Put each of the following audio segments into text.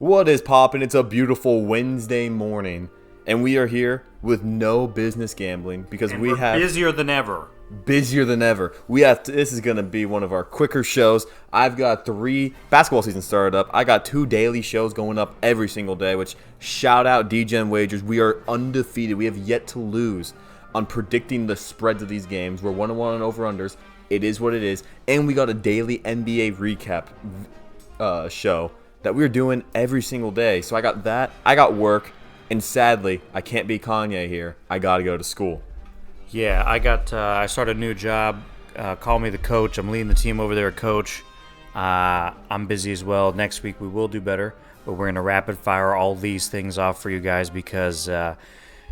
What is poppin'? It's a beautiful Wednesday morning, and we are here with no business gambling because And we we're have busier than ever. busier than ever. This is gonna be one of our quicker shows. I've got 3 basketball season started up. I got 2 daily shows going up every single day. Which shout out DGen Wagers. We are undefeated. We have yet to lose on predicting the spreads of these games. We're 1-1 on over unders. It is what it is, and we got a daily NBA recap show that we're doing every single day. So I got that. I got work, and sadly, I can't be Kanye here. I gotta go to school. Yeah, I started a new job. Call me the coach. I'm leading the team over there, coach. I'm busy as well. Next week we will do better, but we're gonna rapid fire all these things off for you guys because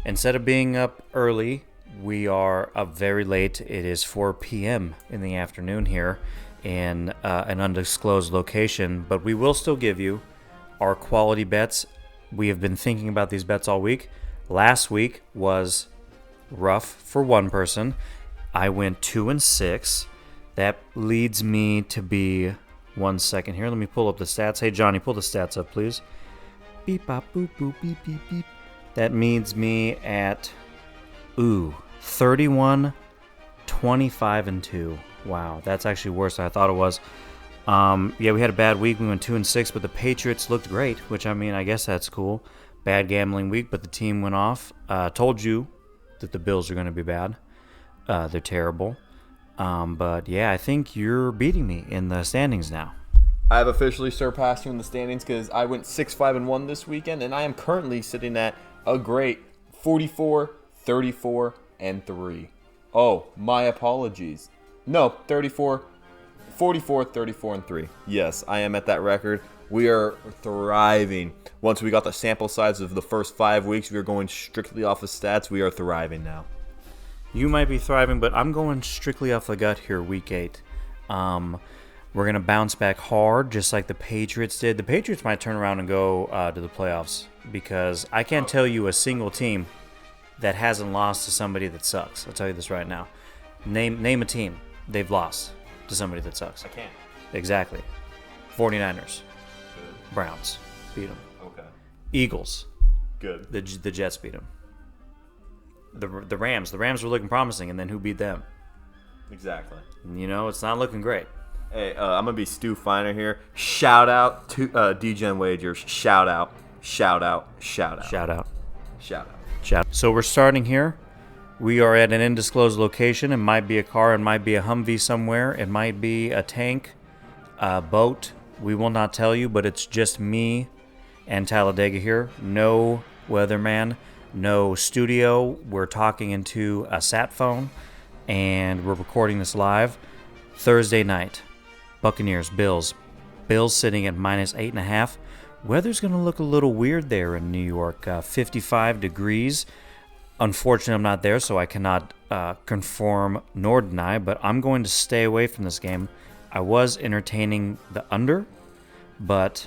instead of being up early, we are up very late. It is 4 p.m. in the afternoon here in an undisclosed location, but we will still give you our quality bets. We have been thinking about these bets all week. Last week was rough for one person. I went 2-6. That leads me to be 1 second here. Let me pull up the stats. Hey Johnny, pull the stats up, please. Beep bop boop boop beep beep beep. That means me at 31, 25 and 2. Wow, that's actually worse than I thought it was. Yeah, we had a bad week. We went 2-6, but the Patriots looked great, which I guess that's cool. Bad gambling week, but the team went off. Told you that the Bills are going to be bad. They're terrible. But yeah, I think you're beating me in the standings now. I have officially surpassed you in the standings because I went 6-5-1 this weekend, and I am currently sitting at a great 44, 34, and 3. Oh, my apologies. No, 44, 34, and 3. Yes, I am at that record. We are thriving. Once we got the sample size of the first 5 weeks, we are going strictly off of stats. We are thriving now. You might be thriving, but I'm going strictly off the gut here, week 8. We're going to bounce back hard, just like the Patriots did. The Patriots might turn around and go to the playoffs because I can't tell you a single team that hasn't lost to somebody that sucks. I'll tell you this right now. Name a team they've lost to somebody that sucks. I can't. Exactly. 49ers. Good. Browns. Beat them. Okay. Eagles. Good. The Jets beat them. The Rams. The Rams were looking promising, and then who beat them? Exactly. You know, it's not looking great. Hey, I'm going to be Stu Finer here. Shout out to DGen Wagers. Shout out. Shout out. Shout out. Shout out. Shout out. Shout out. So we're starting here. We are at an undisclosed location. It might be a car. It might be a Humvee somewhere. It might be a tank, a boat. We will not tell you, but it's just me and Talladega here. No weatherman, no studio. We're talking into a sat phone, and we're recording this live. Thursday night, Buccaneers, Bills. Bills sitting at -8.5. Weather's going to look a little weird there in New York. 55 degrees. Unfortunately, I'm not there, so I cannot confirm nor deny, but I'm going to stay away from this game. I was entertaining the under, but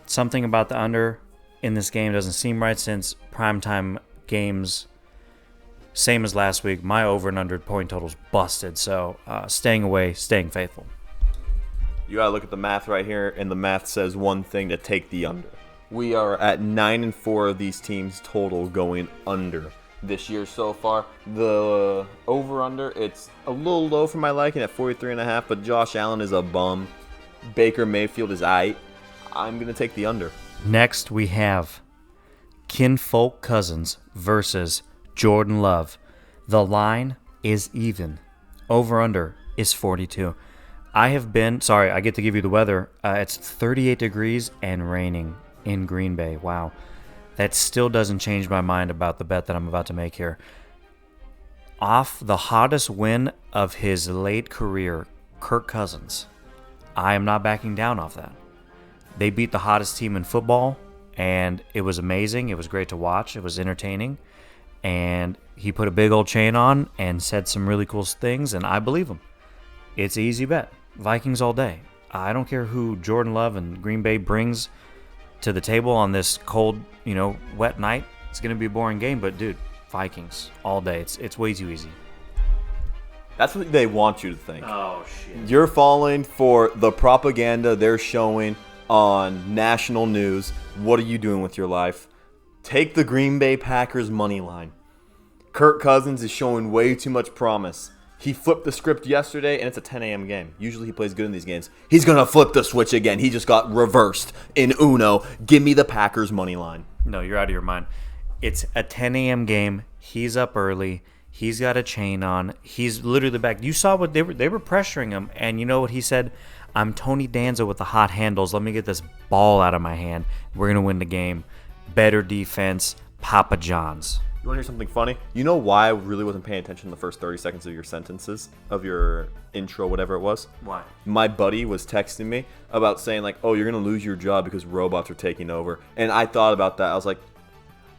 something about the under in this game doesn't seem right since primetime games, same as last week, my over and under point totals busted, so staying away, staying faithful. You gotta look at the math right here, and the math says one thing: to take the under. We are at 9-4 of these teams total going under this year so far. The over/under, it's a little low for my liking at 43.5, but Josh Allen is a bum. Baker Mayfield is aight. I'm gonna take the under. Next, we have Kinfolk Cousins versus Jordan Love. The line is even. Over/under is 42. I get to give you the weather. It's 38 degrees and raining in Green Bay. Wow. That still doesn't change my mind about the bet that I'm about to make here. Off the hottest win of his late career, Kirk Cousins, I am not backing down off that. They beat the hottest team in football, and it was amazing. It was great to watch. It was entertaining. And he put a big old chain on and said some really cool things, and I believe him. It's an easy bet. Vikings all day. I don't care who Jordan Love and Green Bay brings to the table on this cold, wet night. It's going to be a boring game, but dude, Vikings all day. It's way too easy. That's what they want you to think. Oh, shit. You're falling for the propaganda they're showing on national news. What are you doing with your life? Take the Green Bay Packers money line. Kirk Cousins is showing way too much promise. He flipped the script yesterday, and it's a 10 a.m. game. Usually he plays good in these games. He's going to flip the switch again. He just got reversed in Uno. Give me the Packers money line. No, you're out of your mind. It's a 10 a.m. game. He's up early. He's got a chain on. He's literally back. You saw what they were pressuring him, and you know what he said? I'm Tony Danza with the hot handles. Let me get this ball out of my hand. We're going to win the game. Better defense, Papa John's. You want to hear something funny? You know why I really wasn't paying attention the first 30 seconds of your sentences, of your intro, whatever it was? Why? My buddy was texting me about saying, like, oh, you're going to lose your job because robots are taking over. And I thought about that. I was like,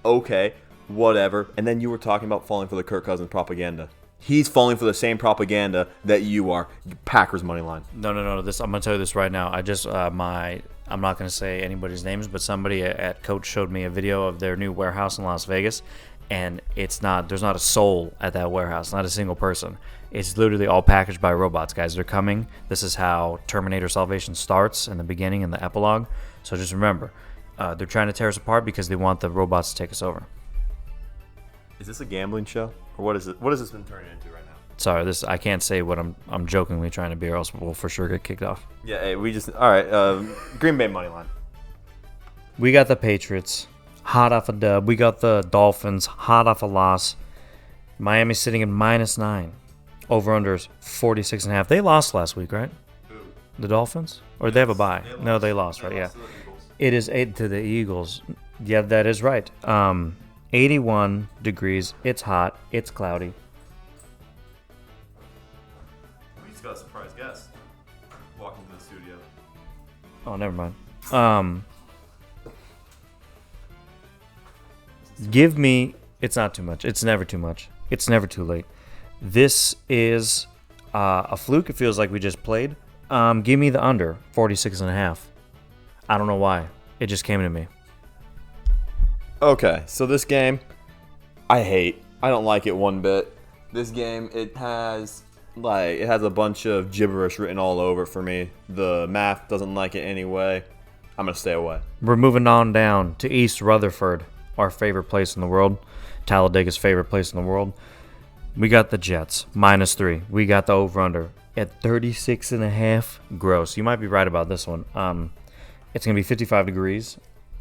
okay, whatever. And then you were talking about falling for the Kirk Cousins propaganda. He's falling for the same propaganda that you are. Packers money line. No. This I'm gonna tell you this right now. I just I'm not gonna say anybody's names, but somebody at Coach showed me a video of their new warehouse in Las Vegas, and there's not a soul at that warehouse, not a single person. It's literally all packaged by robots, guys. They're coming. This is how Terminator Salvation starts in the beginning and the epilogue. So just remember, they're trying to tear us apart because they want the robots to take us over. Is this a gambling show? Or what is it? What has this been turning into right now? Sorry, I can't say what I'm jokingly trying to be, or else we'll for sure get kicked off. Yeah, hey, all right. Green Bay money line. We got the Patriots, hot off a dub. We got the Dolphins, hot off a loss. Miami's sitting at -9. Over/unders 46.5. They lost last week, right? Who? The Dolphins? Or they have a bye? No, they lost, right? Yeah. To the Eagles. It is 8 to the Eagles. Yeah, that is right. 81 degrees. It's hot. It's cloudy. We just got a surprise guest walking to the studio. Oh, never mind. Give me. It's not too much. It's never too much. It's never too late. This is a fluke. It feels like we just played. Give me the under 46.5. I don't know why. It just came to me. Okay, so this game, I don't like it one bit. This game, it has a bunch of gibberish written all over it for me. The math doesn't like it anyway. I'm gonna stay away. We're moving on down to East Rutherford, our favorite place in the world, Talladega's favorite place in the world. We got the Jets, -3. We got the over/under at 36.5. Gross. You might be right about this one. It's gonna be 55 degrees.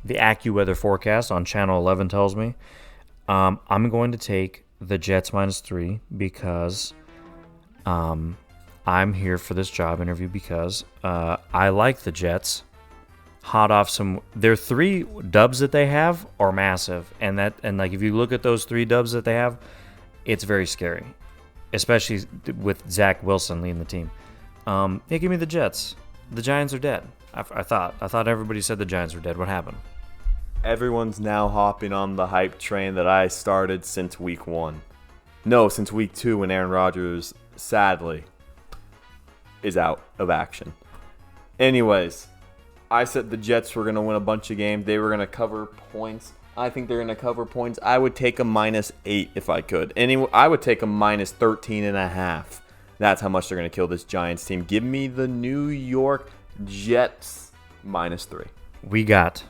The AccuWeather forecast on Channel 11 tells me I'm going to take the Jets -3 because I'm here for this job interview because I like the Jets. Hot off their 3 dubs that they have are massive, and like if you look at those 3 dubs that they have, it's very scary, especially with Zach Wilson leading the team. Yeah, give me the Jets. The Giants are dead. I thought everybody said the Giants were dead. What happened? Everyone's now hopping on the hype train that I started since week 1. No, since week 2 when Aaron Rodgers, sadly, is out of action. Anyways, I said the Jets were going to win a bunch of games. They were going to cover points. I think they're going to cover points. I would take a -8 if I could. Anyway, I would take a -13.5. That's how much they're going to kill this Giants team. Give me the New York Jets -3. We got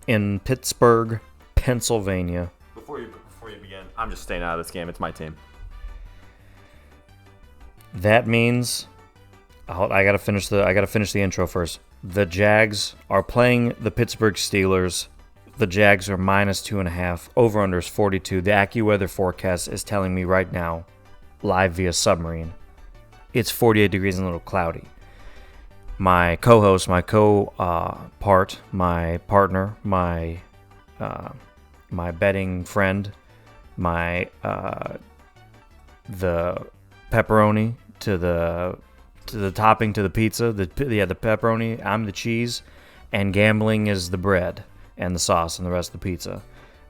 in Pittsburgh, Pennsylvania. Before you begin, I'm just staying out of this game. It's my team. That means I gotta finish the intro first. The Jags are playing the Pittsburgh Steelers. The Jags are -2.5. Over/under is 42. The AccuWeather forecast is telling me right now, live via submarine, it's 48 degrees and a little cloudy. My co-host, my my partner, my betting friend, the pepperoni to the topping to the pizza, the pepperoni, I'm the cheese, and gambling is the bread and the sauce and the rest of the pizza.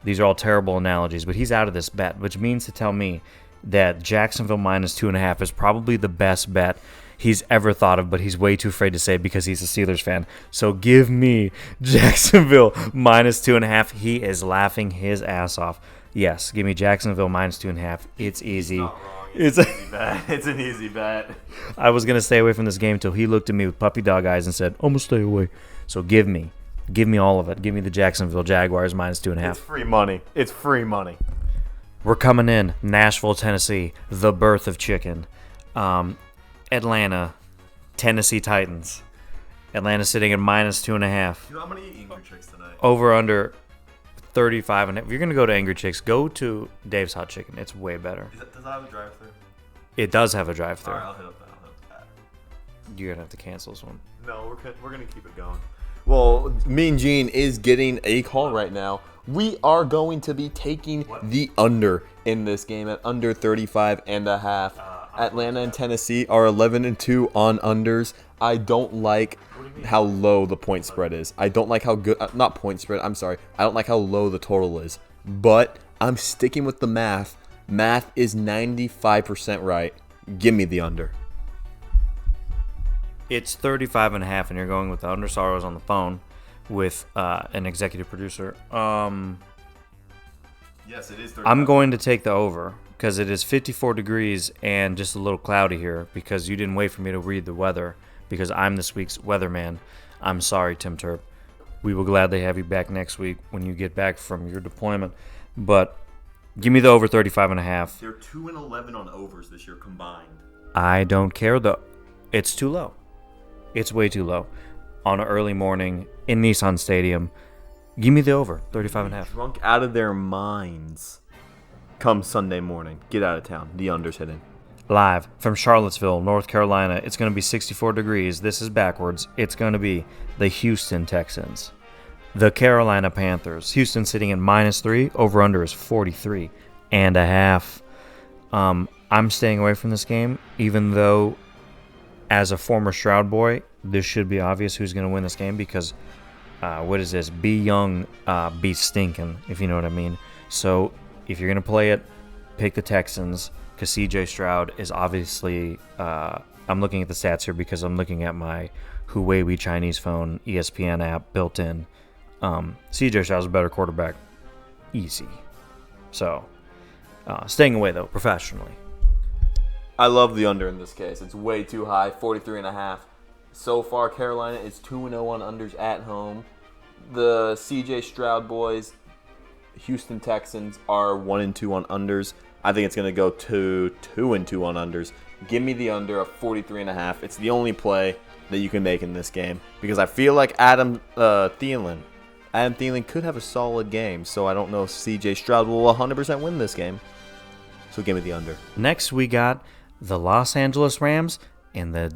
These are all terrible analogies, but he's out of this bet, which means to tell me that Jacksonville -2.5 is probably the best bet he's ever thought of, but he's way too afraid to say it because he's a Steelers fan. So give me Jacksonville -2.5. He is laughing his ass off. Yes, give me Jacksonville -2.5. It's easy. Not wrong. It's an easy bet. It's an easy bet. I was going to stay away from this game until he looked at me with puppy dog eyes and said, I'm going to stay away. So give me all of it. Give me the Jacksonville Jaguars -2.5. It's free money. It's free money. We're coming in Nashville, Tennessee, the birth of chicken. Atlanta, Tennessee Titans. Atlanta sitting at -2.5. Dude, I'm gonna eat Angry Chicks tonight. Over under 35. And if you're gonna go to Angry Chicks, go to Dave's Hot Chicken. It's way better. Does that have a drive-thru? It does have a drive-thru. All right, I'll hit up that. You're gonna have to cancel this one. No, we're gonna keep it going. Well, Mean Gene is getting a call right now. We are going to be taking the under in this game at under 35.5. Atlanta and Tennessee are 11-2 on unders. I don't like how low the point spread is. I don't like how good, not point spread, I'm sorry. I don't like how low the total is. But I'm sticking with the math. Math is 95% right. Give me the under. It's 35.5, and you're going with the under. Sorry, I was on the phone with an executive producer. Yes, it is 35. I'm going to take the over because it is 54 degrees and just a little cloudy here because you didn't wait for me to read the weather because I'm this week's weatherman. I'm sorry, Tim Turp. We will gladly have you back next week when you get back from your deployment. But give me the over 35.5. They're 2-11 on overs this year combined. I don't care, though. It's too low. It's way too low. On an early morning in Nissan Stadium, give me the over, 35.5. Drunk out of their minds. Come Sunday morning. Get out of town. The under's hitting. Live from Charlottesville, North Carolina, it's going to be 64 degrees. This is backwards. It's going to be the Houston Texans. The Carolina Panthers. Houston sitting at -3. Over-under is 43.5. I'm staying away from this game, even though as a former Stroud boy, this should be obvious who's going to win this game because, what is this? Be young, be stinking, if you know what I mean. So if you're going to play it, pick the Texans because C.J. Stroud is obviously I'm looking at the stats here because I'm looking at my Huawei Chinese phone ESPN app built in. C.J. Stroud's a better quarterback. Easy. So staying away, though, professionally. I love the under in this case. It's way too high, 43.5. So far, Carolina is 2-0 on unders at home. The C.J. Stroud boys, Houston Texans, are 1-2 on unders. I think it's going to go to 2-2 on unders. Give me the under of 43.5. It's the only play that you can make in this game because I feel like Adam Thielen could have a solid game. So I don't know if C.J. Stroud will 100% win this game. So give me the under. Next, we got the Los Angeles Rams and the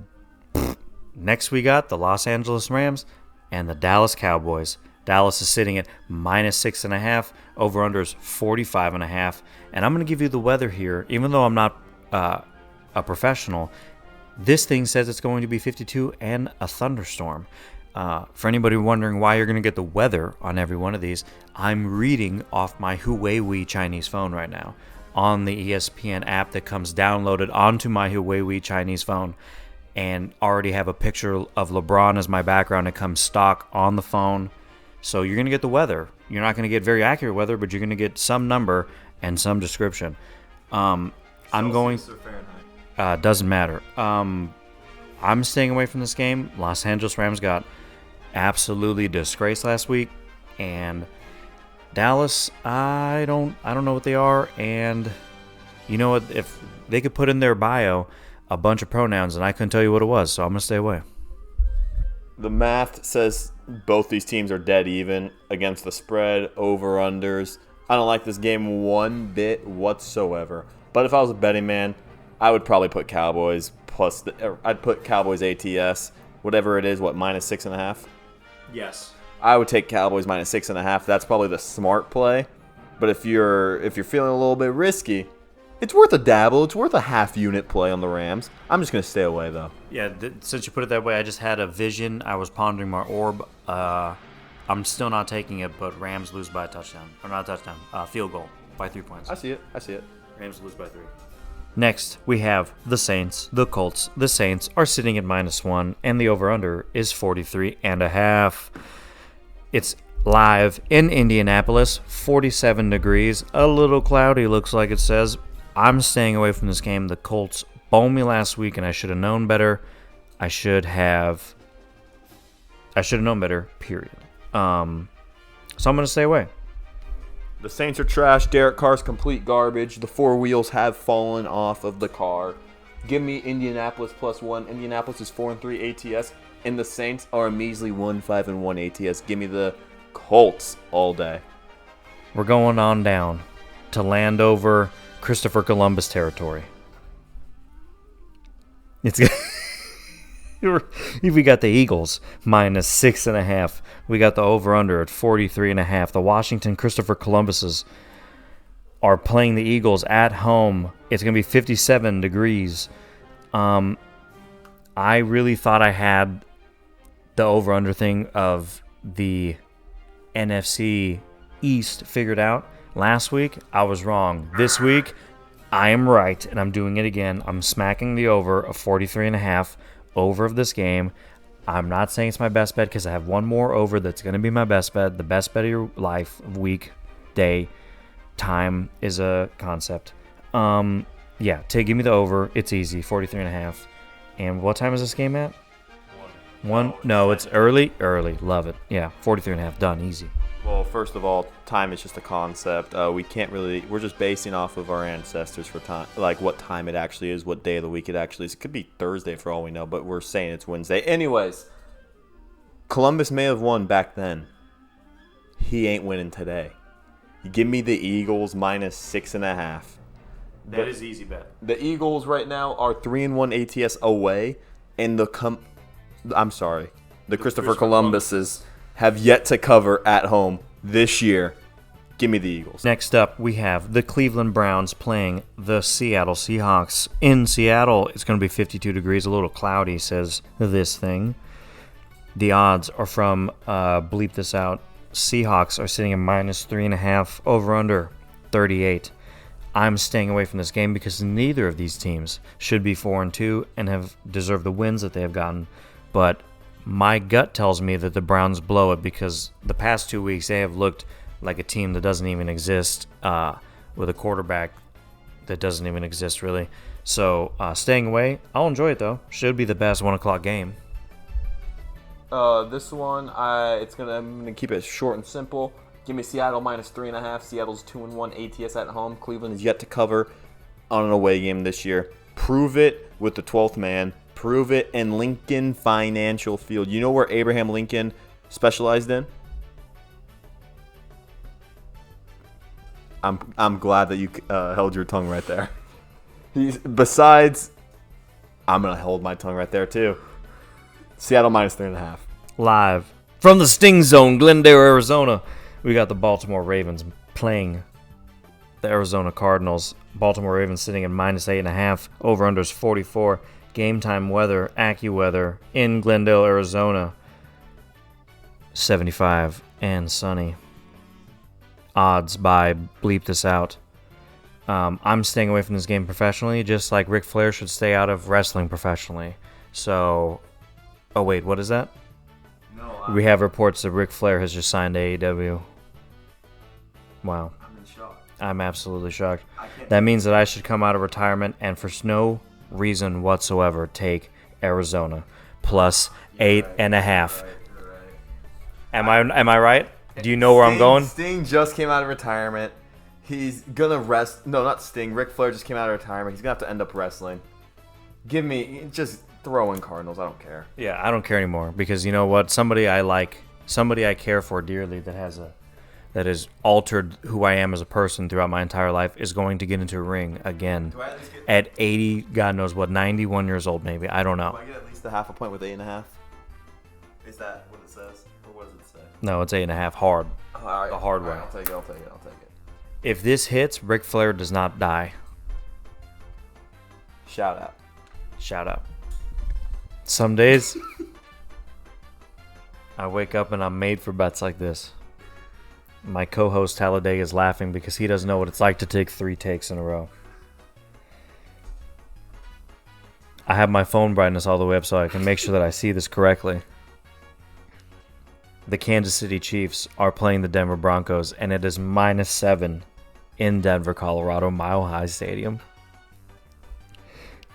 Dallas Cowboys. Dallas is sitting at -6.5. Over-under is 45.5. And I'm going to give you the weather here. Even though I'm not a professional, this thing says it's going to be 52 and a thunderstorm. For anybody wondering why you're going to get the weather on every one of these, I'm reading off my Huawei Chinese phone right now on the ESPN app that comes downloaded onto my Huawei Chinese phone and already have a picture of LeBron as my background. It comes stock on the phone. So you're going to get the weather. You're not going to get very accurate weather, but you're going to get some number and some description. I'm going... doesn't matter. I'm staying away from this game. Los Angeles Rams got absolutely disgraced last week, and Dallas, I don't know what they are. And you know what? If they could put in their bio a bunch of pronouns, and I couldn't tell you what it was, so I'm gonna stay away. The math says both these teams are dead even against the spread, over-unders. I don't like this game one bit whatsoever. But if I was a betting man, I would probably put Cowboys plus. I'd put Cowboys ATS, whatever it is. What, -6.5? Yes. I would take Cowboys -6.5. That's probably the smart play. But if you're feeling a little bit risky, it's worth a dabble. It's worth a half-unit play on the Rams. I'm just gonna stay away though. Yeah, since you put it that way, I just had a vision. I was pondering my orb. I'm still not taking it, but Rams lose by a touchdown. Or not a touchdown, field goal by 3 points. I see it. Rams lose by 3. Next, we have the Saints, the Colts. The Saints are sitting at -1, and the over-under is 43.5. It's live in Indianapolis, 47 degrees, a little cloudy, looks like it says. I'm staying away from this game. The Colts boned me last week, and I should have known better. I should have I should have known better, period. So I'm going to stay away. The Saints are trash. Derek Carr's complete garbage. The four wheels have fallen off of the car. Give me Indianapolis +1. Indianapolis is 4-3 ATS, and the Saints are a measly 1-5-1 ATS. Give me the Colts all day. We're going on down to Landover, Christopher Columbus territory. It's we got the Eagles -6.5. We got the over/under at 43.5. The Washington Christopher Columbuses are playing the Eagles at home. It's going to be 57 degrees. I really thought I had the over/under thing of the NFC East figured out. Last week, I was wrong. This week, I am right, and I'm doing it again. I'm smacking the over of 43.5 over of this game. I'm not saying it's my best bet because I have one more over that's going to be my best bet. The best bet of your life, week, day, time is a concept. Yeah, give me the over. It's easy, 43.5. And what time is this game at? 1? No, it's early. Love it. Yeah, 43.5. Done. Easy. Well, first of all, time is just a concept. We can't really. We're just basing off of our ancestors for time, like what time it actually is, what day of the week it actually is. It could be Thursday for all we know, but we're saying it's Wednesday. Anyways, Columbus may have won back then. He ain't winning today. You give me the Eagles -6.5. That is easy bet. The Eagles right now are 3-1 ATS away, and the Christopher Columbuses have yet to cover at home this year. Give me the Eagles. Next up, we have the Cleveland Browns playing the Seattle Seahawks. In Seattle, it's going to be 52 degrees, a little cloudy, says this thing. The odds are from, bleep this out, Seahawks are sitting at -3.5, over-under 38. I'm staying away from this game because neither of these teams should be 4-2 and have deserved the wins that they have gotten. But my gut tells me that the Browns blow it because the past 2 weeks they have looked like a team that doesn't even exist, with a quarterback that doesn't even exist really. So staying away. I'll enjoy it though. Should be the best 1 o'clock game. This one, I'm gonna keep it short and simple. Give me Seattle -3.5. Seattle's 2-1 ATS at home. Cleveland is yet to cover on an away game this year. Prove it with the 12th man. Prove it in Lincoln Financial Field. You know where Abraham Lincoln specialized in? I'm glad that you held your tongue right there. I'm gonna hold my tongue right there too. Seattle -3.5. Live from the Sting Zone, Glendale, Arizona. We got the Baltimore Ravens playing the Arizona Cardinals. Baltimore Ravens sitting at -8.5. Over-under is 44. Game time weather, AccuWeather in Glendale, Arizona. 75 and sunny. Odds by bleep this out. I'm staying away from this game professionally, just like Ric Flair should stay out of wrestling professionally. So, oh wait, what is that? We have reports that Ric Flair has just signed AEW. Wow. I'm in shock. I'm absolutely shocked. That means that I should come out of retirement and for no reason whatsoever take Arizona +8.5. Am I right? Do you know where I'm going? Sting just came out of retirement. He's gonna rest. No, not Sting. Ric Flair just came out of retirement. He's gonna have to end up wrestling. Give me just throw in Cardinals. I don't care. Yeah, I don't care anymore because you know what? Somebody I like, somebody I care for dearly that has altered who I am as a person throughout my entire life is going to get into a ring again at 80, God knows what, 91 years old maybe. I don't know. Do I get at least a half a point with 8.5? Is that what it says? Or what does it say? No, it's 8.5 hard. All right, the hard way. Right, I'll take it. If this hits, Ric Flair does not die. Shout out. Some days, I wake up and I'm made for bets like this. My co-host Talladega is laughing because he doesn't know what it's like to take 3 takes in a row. I have my phone brightness all the way up so I can make sure that I see this correctly. The Kansas City Chiefs are playing the Denver Broncos, and it is -7 in Denver, Colorado, Mile High Stadium.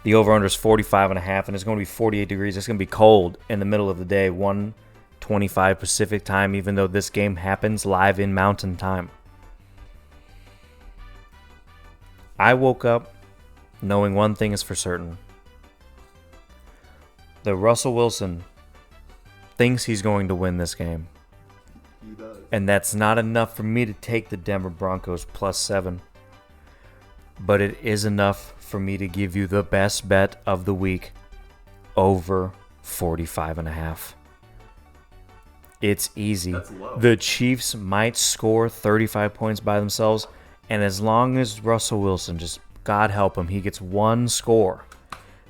The over-under is 45.5, and it's going to be 48 degrees. It's going to be cold in the middle of the day, 1 8:25 Pacific time, even though this game happens live in Mountain Time. I woke up knowing one thing is for certain. That Russell Wilson thinks he's going to win this game. He does. And that's not enough for me to take the Denver Broncos +7. But it is enough for me to give you the best bet of the week, over 45.5. It's easy. That's low. The Chiefs might score 35 points by themselves, and as long as Russell Wilson, just God help him, he gets one score,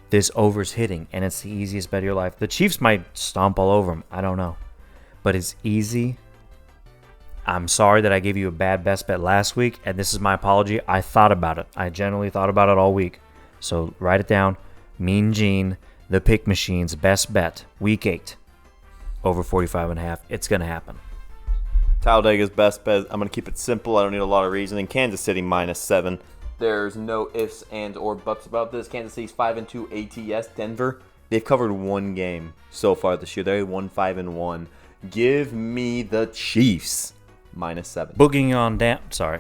this over's hitting, and it's the easiest bet of your life. The Chiefs might stomp all over him. I don't know. But it's easy. I'm sorry that I gave you a bad best bet last week, and this is my apology. I thought about it. I generally thought about it all week. So write it down. Mean Gene, the Pick Machine's best bet, week 8, over 45.5. It's going to happen. Talladega's best bet. I'm going to keep it simple. I don't need a lot of reasoning. Kansas City -7. There's no ifs, ands, or buts about this. Kansas City's 5-2 ATS. Denver, they've covered one game so far this year. They won 5-1. Give me the Chiefs -7. Boogieing on down. Sorry.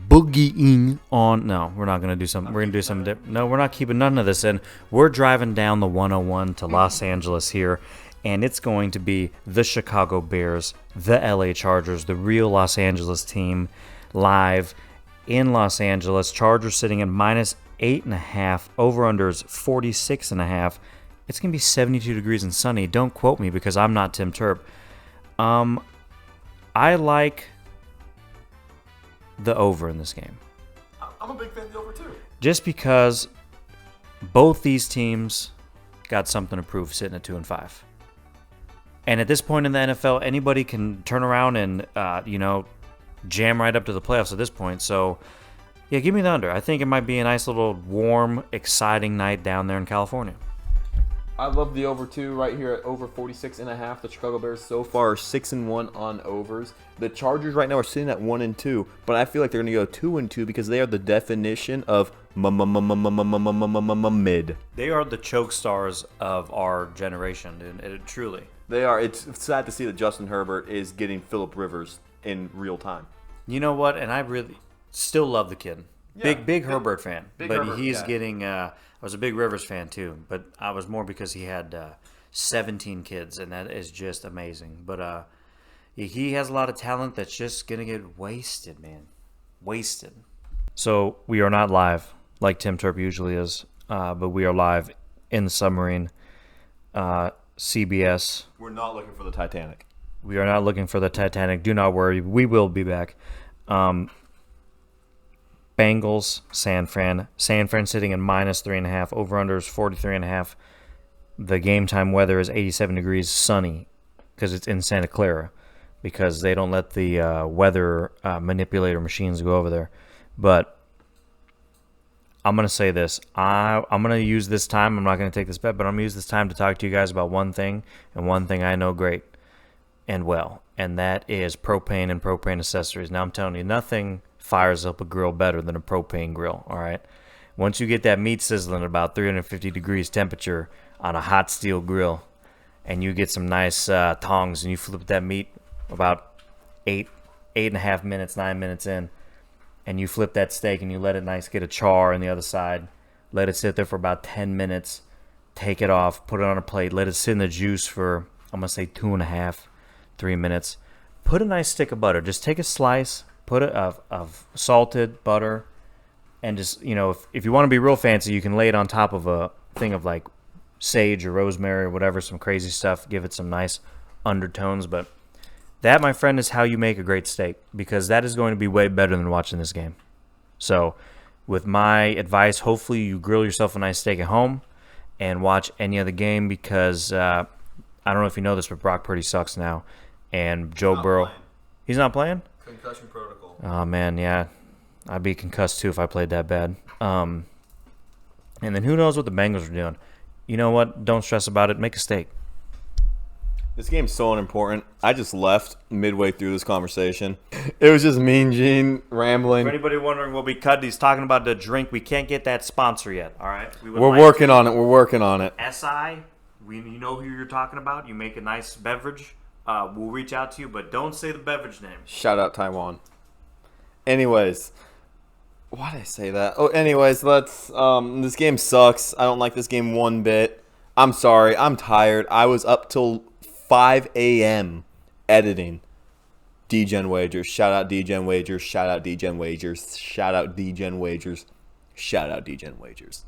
Boogieing on. No, we're not going to do something. We're going to do something different. No, we're not keeping none of this in. We're driving down the 101 to Los Angeles here, and it's going to be the Chicago Bears, the LA Chargers, the real Los Angeles team, live in Los Angeles. Chargers sitting at -8.5. Over-under is 46.5. It's going to be 72 degrees and sunny. Don't quote me because I'm not Tim Turp. I like the over in this game. I'm a big fan of the over, too. Just because both these teams got something to prove sitting at 2-5. And at this point in the NFL, anybody can turn around and, jam right up to the playoffs at this point. So, yeah, give me the under. I think it might be a nice little warm, exciting night down there in California. I love the over, too, right here at over 46.5. The Chicago Bears so far are 6-1 on overs. The Chargers right now are sitting at 1-2, but I feel like they're going to go 2-2 because they are the definition of mid. They are the choke stars of our generation, dude. Truly. They are. It's sad to see that Justin Herbert is getting Phillip Rivers in real time. You know what? And I really still love the kid. Yeah, big Herbert fan. But Herbert, he's yeah. getting I was a big Rivers fan too, but I was more because he had 17 kids, and that is just amazing. But he has a lot of talent that's just going to get wasted, man. Wasted. So we are not live like Tim Turp usually is, but we are live in the submarine. CBS. We're not looking for the Titanic. We are not looking for the Titanic. Do not worry. We will be back. Bengals, San Fran. San Fran sitting at -3.5. Over-under is 43.5. The game time weather is 87 degrees, sunny, because it's in Santa Clara, because they don't let the weather manipulator machines go over there. But I'm going to say this. I'm going to use this time. I'm not going to take this bet, but I'm going to use this time to talk to you guys about one thing, and one thing I know great and well, and that is propane and propane accessories. Now, I'm telling you, nothing fires up a grill better than a propane grill, all right? Once you get that meat sizzling at about 350 degrees temperature on a hot steel grill, and you get some nice tongs, and you flip that meat about 8.5 minutes, 9 minutes in, and you flip that steak and you let it get a char on the other side, let it sit there for about 10 minutes, take it off, put it on a plate, let it sit in the juice for, I'm going to say 2.5, 3 minutes. Put a nice stick of butter. Just take a slice, put it of salted butter, and just, if you want to be real fancy, you can lay it on top of a thing of like sage or rosemary or whatever, some crazy stuff, give it some nice undertones. But that, my friend, is how you make a great steak, because that is going to be way better than watching this game. So with my advice, hopefully you grill yourself a nice steak at home and watch any other game, because I don't know if you know this, but Brock Purdy sucks now. And Joe Burrow, he's not playing? Concussion protocol. Oh, man, yeah. I'd be concussed, too, if I played that bad. And then who knows what the Bengals are doing. You know what? Don't stress about it. Make a steak. This game's so unimportant. I just left midway through this conversation. It was just Mean Gene rambling. For anybody wondering what we cut, he's talking about the drink. We can't get that sponsor yet, all right? We're working on it. We're working on it. SI, you know who you're talking about. You make a nice beverage. we'll reach out to you, but don't say the beverage name. Shout out Taiwan. Anyways, why did I say that? Oh, anyways, let's. This game sucks. I don't like this game one bit. I'm sorry. I'm tired. I was up till 5 a.m. editing DGen Wagers. Shout out DGen Wagers. Shout out DGen Wagers. Shout out DGen Wagers. Shout out DGen Wagers.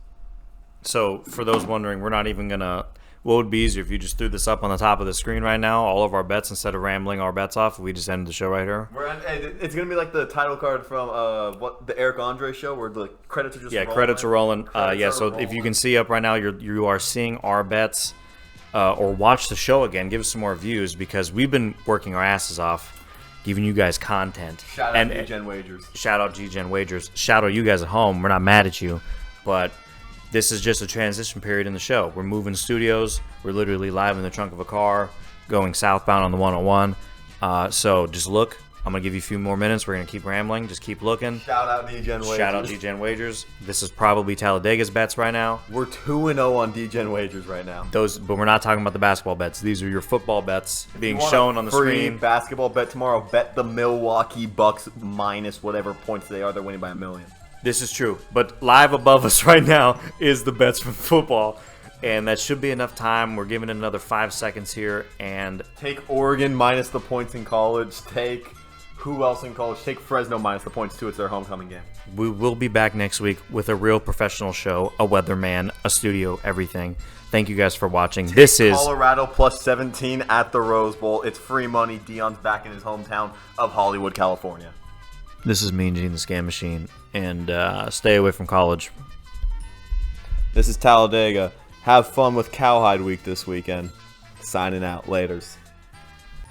So, for those wondering, we're not even going to... What would be easier if you just threw this up on the top of the screen right now, all of our bets, instead of rambling our bets off? We just ended the show right here. It's going to be like the title card from the Eric Andre show where the credits are just rolling. Credits are rolling. So if you can see up right now, you are seeing our bets, or watch the show again. Give us some more views because we've been working our asses off, giving you guys content. Shout out DGen Wagers. Shout out DGen Wagers. Shout out you guys at home. We're not mad at you, but this is just a transition period in the show. We're moving studios. We're literally live in the trunk of a car, going southbound on the 101. So just look. I'm going to give you a few more minutes. We're going to keep rambling. Just keep looking. Shout out DGen Wagers. Shout out DGen Wagers. This is probably Talladega's bets right now. We're 2-0 on DGen Wagers right now. But we're not talking about the basketball bets. These are your football bets being shown on the screen. Basketball bet tomorrow. Bet the Milwaukee Bucks minus whatever points they are. They're winning by 1 million. This is true. But live above us right now is the bets from football. And that should be enough time. We're giving it another 5 seconds here. And take Oregon minus the points in college. Take who else in college? Take Fresno minus the points too. It's their homecoming game. We will be back next week with a real professional show, a weatherman, a studio, everything. Thank you guys for watching. This is Colorado plus 17 at the Rose Bowl. It's free money. Deion's back in his hometown of Hollywood, California. This is Mean Gene the Scam Machine. And stay away from college. This is Talladega. Have fun with Cowhide Week this weekend. Signing out. Laters.